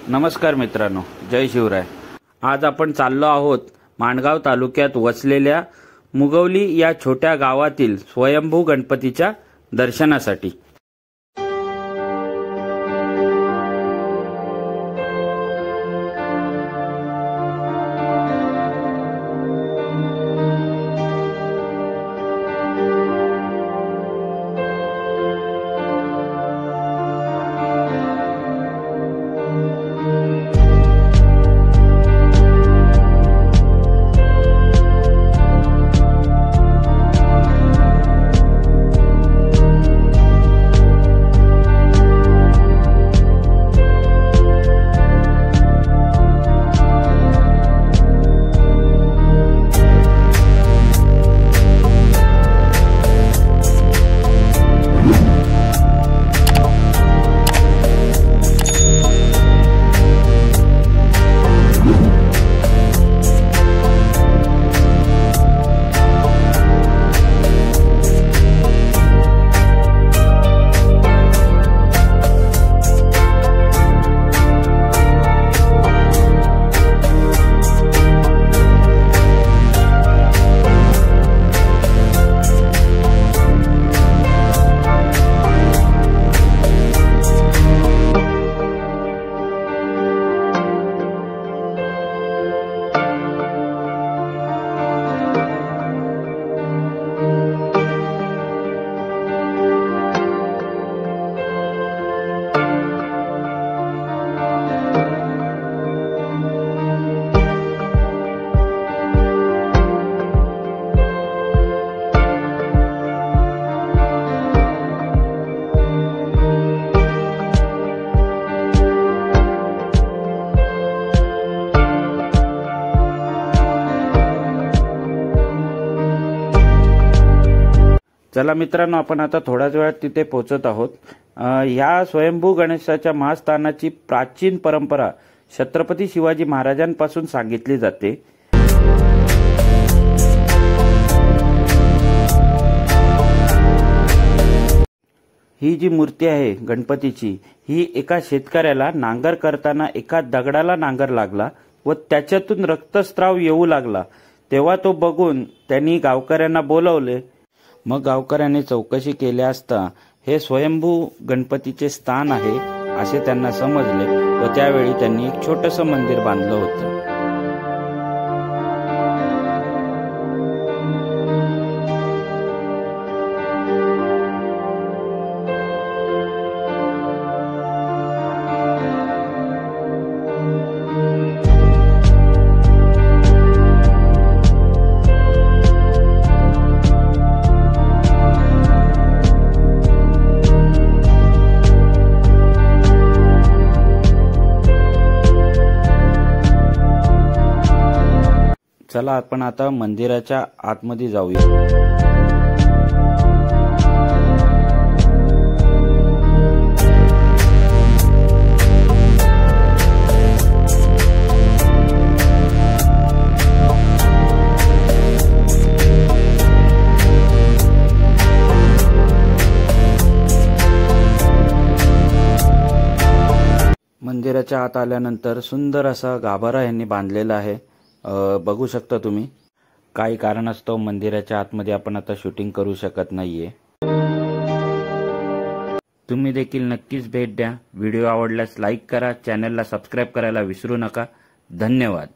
नमस्कार मित्रांनो, जय शिवराय। आज आपण चाललो आहोत माणगाव तालुक्यात वसलेल्या मुगवली या छोट्या गावातील स्वयंभू गणपतीच्या दर्शनासाठी। चला मित्रांनो, आपण आता थोड्याच वेळात तिथे पोहोचत आहोत। ह्या स्वयंभू गणेशाच्या महास्थानाची प्राचीन परंपरा छत्रपती शिवाजी महाराजांपासून सांगितली जाते। ही जी मूर्ती आहे गणपतीची, ही एका शेतकऱ्याला नांगर करताना एका दगडाला नांगर लागला व त्याच्यातून रक्तस्राव येऊ लागला। तेव्हा तो बघून त्यांनी गावकऱ्यांना बोलावले। मग गावकऱ्यांनी चौकशी केली असता हे स्वयंभू गणपतीचे स्थान आहे असे त्यांना समजले व त्यावेळी त्यांनी एक छोटंसं मंदिर बांधलं होतं। चला आपण आता मंदिराच्या आतमध्ये जाऊया। मंदिराच्या आत आल्यानंतर सुंदर असा गाभारा यांनी बांधलेला आहे, बघू शकता तुम्ही। काही कारणास्तव मंदिराच्या आतमध्ये आपण आता शूटिंग करू शकत नाहीये। तुम्ही देखील नक्कीच भेट द्या। व्हिडिओ आवडल्यास लाईक करा, चॅनलला सबस्क्राइब करायला विसरू नका। धन्यवाद।